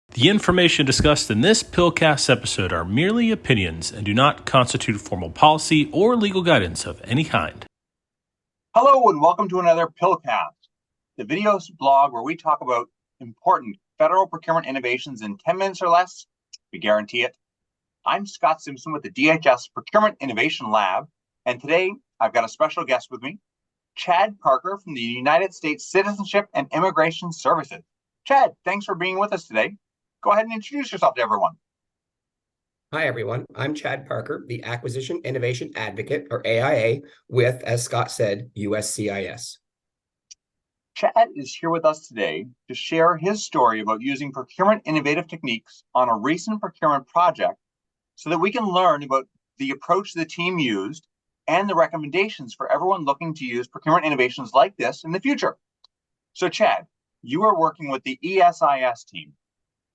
The information discussed in this PILCast episode are merely opinions and do not constitute formal policy or legal guidance of any kind. Hello and welcome to another PILCast, the video blog where we talk about important federal procurement innovations in 10 minutes or less. We guarantee it. I'm Scott Simpson with the DHS Procurement Innovation Lab, and today I've got a special guest with me, Chad Parker from the United States Citizenship and Immigration Services. Chad, thanks for being with us today. Go ahead and introduce yourself to everyone. Hi, everyone. I'm Chad Parker, the Acquisition Innovation Advocate, or AIA, with, as Scott said, USCIS. Chad is here with us today to share his story about using procurement innovative techniques on a recent procurement project so that we can learn about the approach the team used and the recommendations for everyone looking to use procurement innovations like this in the future. So, Chad, you are working with the ESIS team.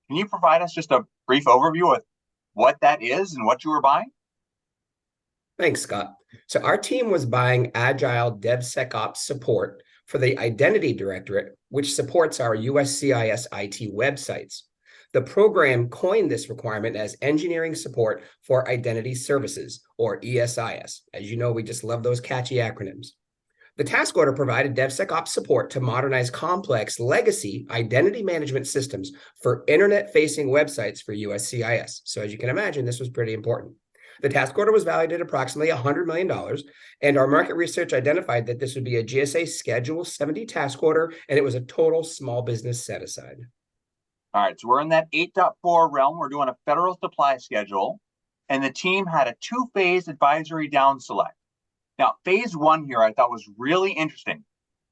Can you provide us just a brief overview of what that is and what you were buying? Thanks, Scott. So our team was buying Agile DevSecOps support for the Identity Directorate, which supports our USCIS IT websites. The program coined this requirement as Engineering Support for Identity Services, or ESIS. As you know, we just love those catchy acronyms. The task order provided DevSecOps support to modernize complex legacy identity management systems for internet-facing websites for USCIS. So as you can imagine, this was pretty important. The task order was valued at approximately $100 million, and our market research identified that this would be a GSA Schedule 70 task order, and it was a total small business set-aside. All right, so we're in that 8.4 realm. We're doing a federal supply schedule, and the team had a two-phase advisory down select. Now, phase one here I thought was really interesting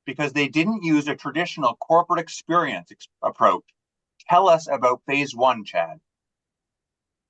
because they didn't use a traditional corporate experience approach. Tell us about phase one, Chad.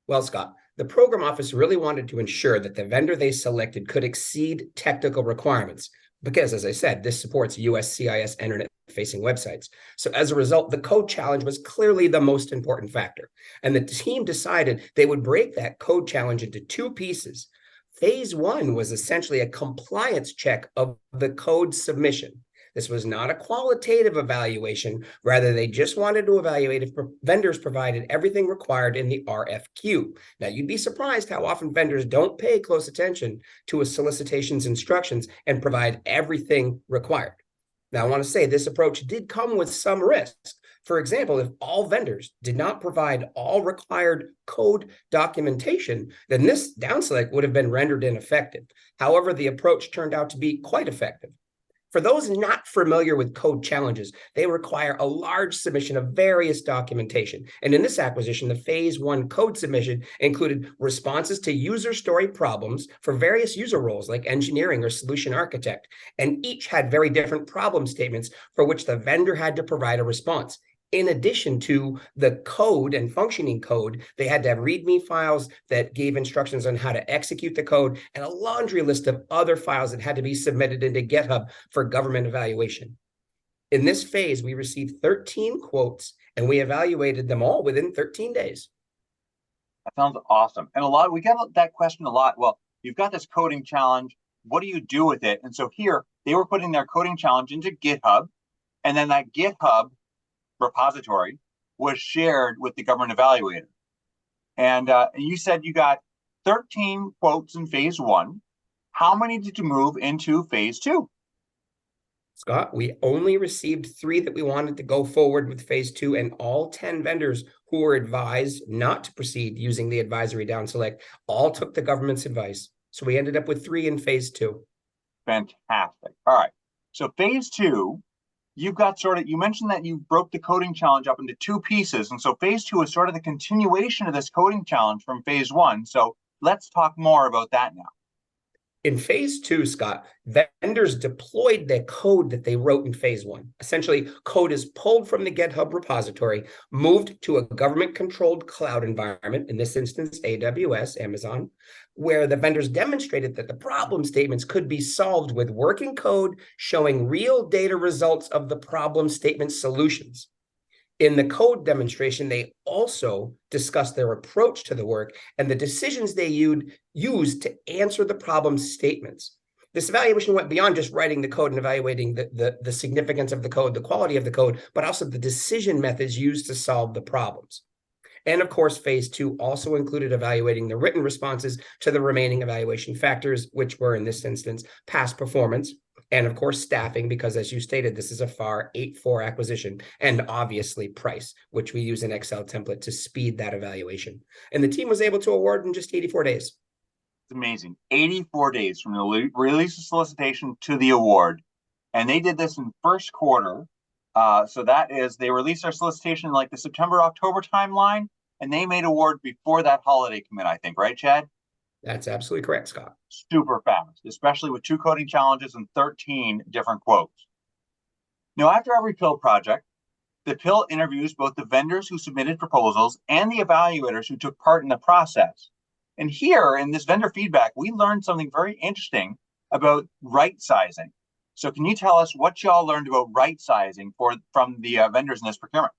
Well, Scott, the program office really wanted to ensure that the vendor they selected could exceed technical requirements because, as I said, this supports USCIS internet-facing websites. So as a result, the code challenge was clearly the most important factor. And the team decided they would break that code challenge into two pieces. Phase one was essentially a compliance check of the code submission. This was not a qualitative evaluation. Rather, they just wanted to evaluate if vendors provided everything required in the RFQ. Now, you'd be surprised how often vendors don't pay close attention to a solicitation's instructions and provide everything required. Now, I want to say this approach did come with some risks. For example, if all vendors did not provide all required code documentation, then this down select would have been rendered ineffective. However, the approach turned out to be quite effective. For those not familiar with code challenges, they require a large submission of various documentation. And in this acquisition, the phase one code submission included responses to user story problems for various user roles like engineering or solution architect. And each had very different problem statements for which the vendor had to provide a response. In addition to the code and functioning code, they had to have README files that gave instructions on how to execute the code and a laundry list of other files that had to be submitted into GitHub for government evaluation. In this phase, we received 13 quotes and we evaluated them all within 13 days. That sounds awesome. And we get that question a lot. Well, you've got this coding challenge. What do you do with it? And so here they were putting their coding challenge into GitHub, and then that GitHub repository was shared with the government evaluator. And you said you got 13 quotes in phase one. How many did you move into phase two? Scott, we only received 3 that we wanted to go forward with phase 2, and all 10 vendors who were advised not to proceed using the advisory down select all took the government's advice. So we ended up with 3 in phase 2. Fantastic. All right. So phase 2, you've got you mentioned that you broke the coding challenge up into 2 pieces. And so phase 2 is sort of the continuation of this coding challenge from phase 1. So let's talk more about that now. In phase 2, Scott, vendors deployed the code that they wrote in phase 1. Essentially, code is pulled from the GitHub repository, moved to a government-controlled cloud environment, in this instance, AWS, Amazon, where the vendors demonstrated that the problem statements could be solved with working code showing real data results of the problem statement solutions. In the code demonstration, they also discussed their approach to the work and the decisions they used to answer the problem statements. This evaluation went beyond just writing the code and evaluating the significance of the code, the quality of the code, but also the decision methods used to solve the problems. And of course, phase 2 also included evaluating the written responses to the remaining evaluation factors, which were in this instance, past performance, and of course, staffing, because as you stated, this is a FAR 8.4 acquisition, and obviously price, which we use an Excel template to speed that evaluation. And the team was able to award in just 84 days. It's amazing. 84 days from the release of solicitation to the award. And they did this in first quarter. So that is, they released our solicitation in like the September, October timeline, and they made award before that holiday commit, I think, right, Chad? That's absolutely correct, Scott. Super fast, especially with 2 coding challenges and 13 different quotes. Now, after every PIL project, the PIL interviews both the vendors who submitted proposals and the evaluators who took part in the process. And here in this vendor feedback, we learned something very interesting about right sizing. So can you tell us what y'all learned about right sizing from the vendors in this procurement?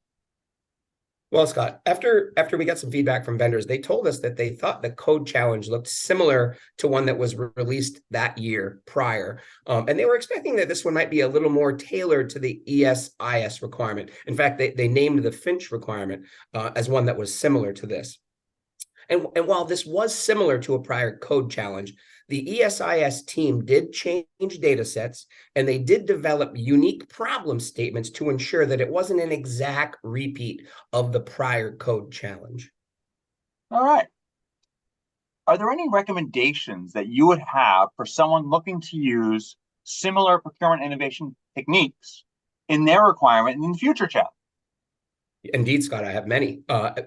Well, Scott, after we got some feedback from vendors, they told us that they thought the code challenge looked similar to one that was released that year prior. And they were expecting that this one might be a little more tailored to the USCIS requirement. In fact, they named the Finch requirement as one that was similar to this. And while this was similar to a prior code challenge, the USCIS team did change data sets, and they did develop unique problem statements to ensure that it wasn't an exact repeat of the prior code challenge. All right. Are there any recommendations that you would have for someone looking to use similar procurement innovation techniques in their requirement in the future, Chad? Indeed, Scott, I have many.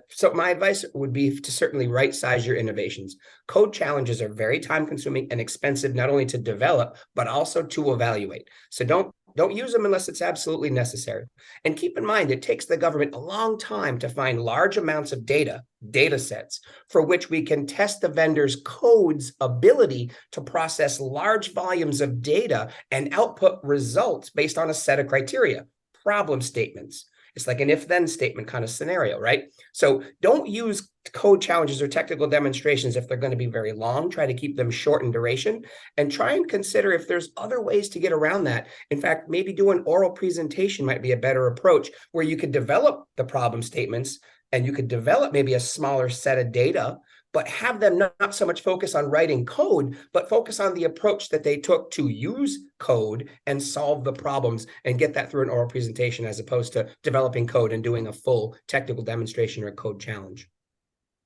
So my advice would be to certainly right size your innovations. Code challenges are very time consuming and expensive, not only to develop, but also to evaluate. So don't use them unless it's absolutely necessary. And keep in mind, it takes the government a long time to find large amounts of data sets for which we can test the vendor's code's ability to process large volumes of data and output results based on a set of criteria, problem statements. It's like an if-then statement kind of scenario, right? So don't use code challenges or technical demonstrations if they're going to be very long. Try to keep them short in duration, and try and consider if there's other ways to get around that. In fact, maybe do an oral presentation might be a better approach, where you could develop the problem statements and you could develop maybe a smaller set of data, but have them not so much focus on writing code, but focus on the approach that they took to use code and solve the problems, and get that through an oral presentation as opposed to developing code and doing a full technical demonstration or code challenge.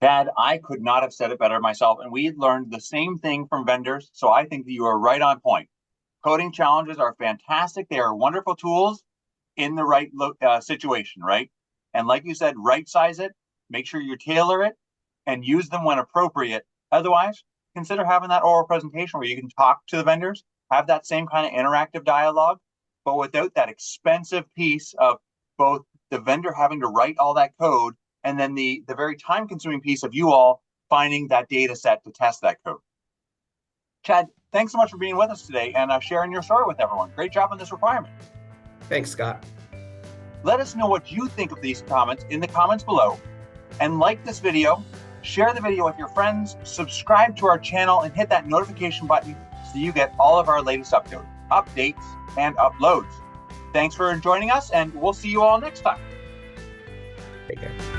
Dad, I could not have said it better myself, and we learned the same thing from vendors, so I think that you are right on point. Coding challenges are fantastic. They are wonderful tools in the right situation, right? And like you said, right size it, make sure you tailor it, and use them when appropriate. Otherwise, consider having that oral presentation where you can talk to the vendors, have that same kind of interactive dialogue, but without that expensive piece of both the vendor having to write all that code and then the very time-consuming piece of you all finding that data set to test that code. Chad, thanks so much for being with us today and sharing your story with everyone. Great job on this requirement. Thanks, Scott. Let us know what you think of these comments in the comments below, and like this video, share the video with your friends, subscribe to our channel, and hit that notification button so you get all of our latest updates and uploads. Thanks for joining us, and we'll see you all next time. Take care.